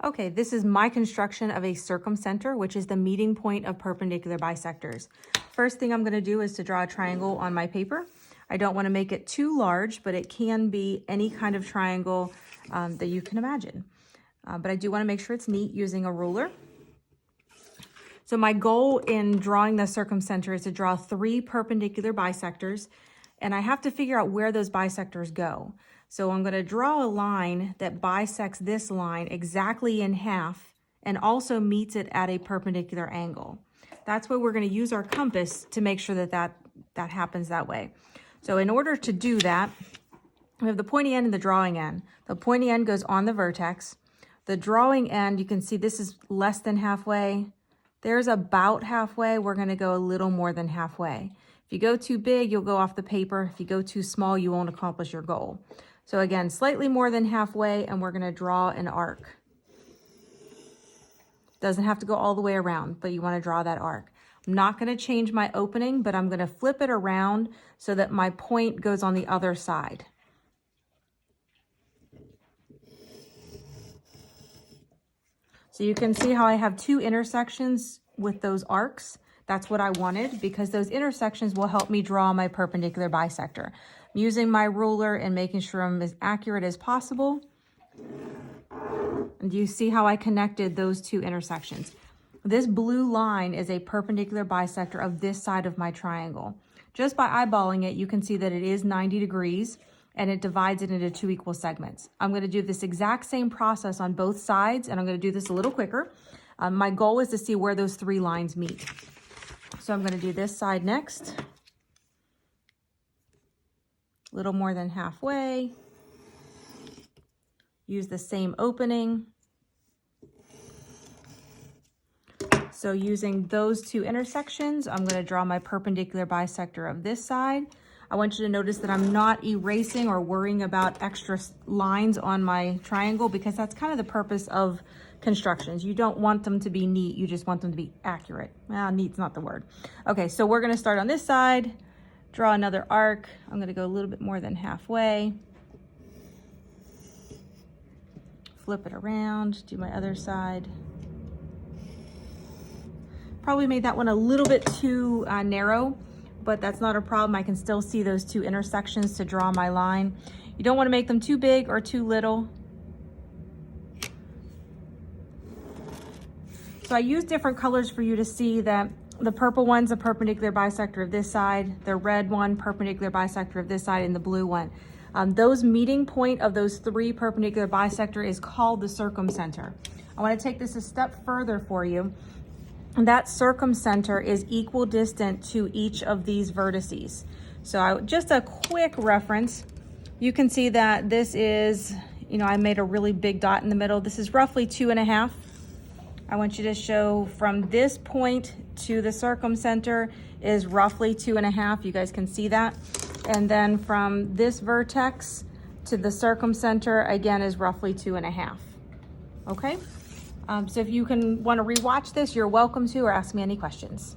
Okay, this is my construction of a circumcenter, which is the meeting point of perpendicular bisectors. First thing I'm going to do is to draw a triangle on my paper. I don't want to make it too large, but it can be any kind of triangle that you can imagine. But I do want to make sure it's neat using a ruler. So my goal in drawing the circumcenter is to draw 3 perpendicular bisectors, and I have to figure out where those bisectors go. So I'm going to draw a line that bisects this line exactly in half and also meets it at a perpendicular angle. That's where we're going to use our compass to make sure that that happens that way. So in order to do that, we have the pointy end and the drawing end. The pointy end goes on the vertex. The drawing end, you can see this is less than halfway. There's about halfway. We're going to go a little more than halfway. If you go too big, you'll go off the paper. If you go too small, you won't accomplish your goal. So again, slightly more than halfway, and we're going to draw an arc. Doesn't have to go all the way around, but you want to draw that arc. I'm not going to change my opening, but I'm going to flip it around so that my point goes on the other side. So you can see how I have 2 intersections with those arcs. That's what I wanted because those intersections will help me draw my perpendicular bisector. I'm using my ruler and making sure I'm as accurate as possible. And you see how I connected those 2 intersections. This blue line is a perpendicular bisector of this side of my triangle. Just by eyeballing it, you can see that it is 90 degrees and it divides it into 2 equal segments. I'm going to do this exact same process on both sides, and I'm going to do this a little quicker. My goal is to see where those 3 lines meet. So I'm going to do this side next. A little more than halfway. Use the same opening. So using those 2 intersections, I'm going to draw my perpendicular bisector of this side. I want you to notice that I'm not erasing or worrying about extra lines on my triangle because that's kind of the purpose of constructions. You don't want them to be neat, you just want them to be accurate. Well, neat's not the word. Okay, so we're going to start on this side, draw another arc. I'm going to go a little bit more than halfway. Flip it around, do my other side. Probably made that one a little bit too narrow, but that's not a problem. I can still see those 2 intersections to draw my line. You don't want to make them too big or too little. So I use different colors for you to see that the purple one's a perpendicular bisector of this side, the red one perpendicular bisector of this side, and the blue one. Those meeting point of those 3 perpendicular bisector is called the circumcenter. I want to take this a step further for you. That circumcenter is equidistant to each of these vertices. So just a quick reference, you can see that this is, I made a really big dot in the middle. This is roughly 2.5. I want you to show from this point to the circumcenter is roughly 2.5. You guys can see that. And then from this vertex to the circumcenter, again, is roughly 2.5. Okay? So if you want to rewatch this, you're welcome to, or ask me any questions.